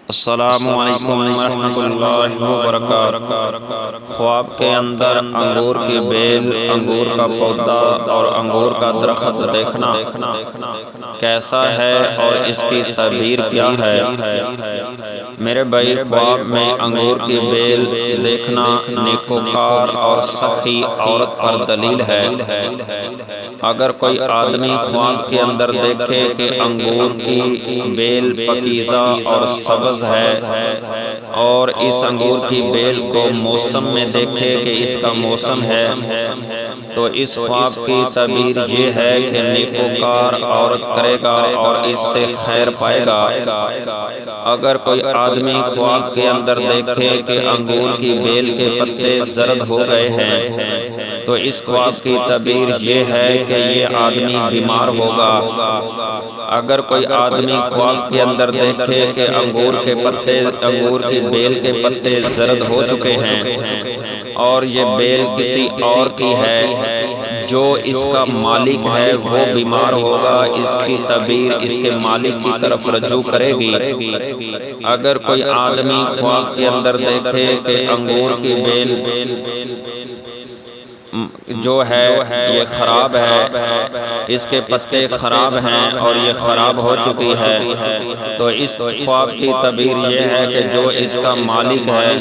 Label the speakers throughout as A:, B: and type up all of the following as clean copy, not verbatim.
A: السلام علیکم ورحمۃ اللہ وبرکاتہ۔ خواب کے اندر انگور کی بیل، انگور کا پودا اور انگور کا درخت دیکھنا کیسا ہے اور اس کی تعبیر کیا ہے؟ میرے بھائی، خواب میں انگور کی بیل دیکھنا نیکوکار اور سخی عورت پر دلیل ہے۔ اگر کوئی آدمی خواب کے اندر دیکھے کہ انگور کی بیل پکیزہ اور سبز ہے اور اس انگور کی بیل کو موسم میں دیکھے کہ اس کا موسم ہے، تو اس خواب کی تعبیر یہ ہے کہ نیکوکار عورت کرے گا اور اس سے خیر پائے گا۔ اگر کوئی آدمی خواب کے اندر دیکھے کہ انگور کی بیل کے پتے زرد ہو گئے ہیں، تو اس خواب کی تعبیر یہ ہے کہ یہ آدمی بیمار ہوگا۔ اگر کوئی آدمی خواب کے اندر دیکھے کہ انگور کی بیل کے پتے زرد ہو چکے ہیں اور یہ بیل کسی اور کی ہے، جو اس کا مالک ہے وہ بیمار ہوگا، اس کی تعبیر اس کے مالک کی طرف رجوع کرے گی۔ اگر کوئی آدمی خواب کے اندر دیکھے کہ انگور کی بیل جو ہے یہ خراب ہے، اس کے پتے خراب ہیں اور یہ خراب ہو چکی ہے، تو اس خواب کی تعبیر یہ ہے کہ جو اس کا مالک ہے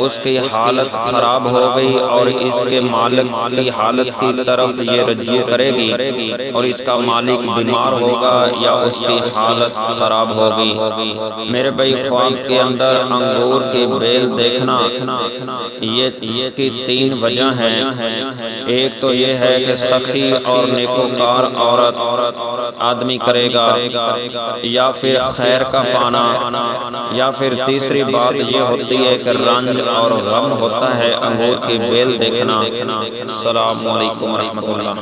A: اس کی حالت خراب ہو گئی اور اس کے مالک کی حالت کی طرف یہ رجوع کرے گی اور اس کا مالک بیمار ہوگا یا اس کی حالت خراب ہوگی۔ میرے بھائی، خواب کے اندر انگور کی بیل دیکھنا یہ اس کی تین وجہ ہیں۔ ایک تو یہ ہے کہ سخی اور نیکوکار عورت آدمی کرے گا، یا پھر خیر کا پانا، یا پھر تیسری بات یہ ہوتی ہے کہ رنج اور غم ہوتا ہے انگور کی بیل دیکھنا۔ السلام علیکم ورحمۃ اللہ۔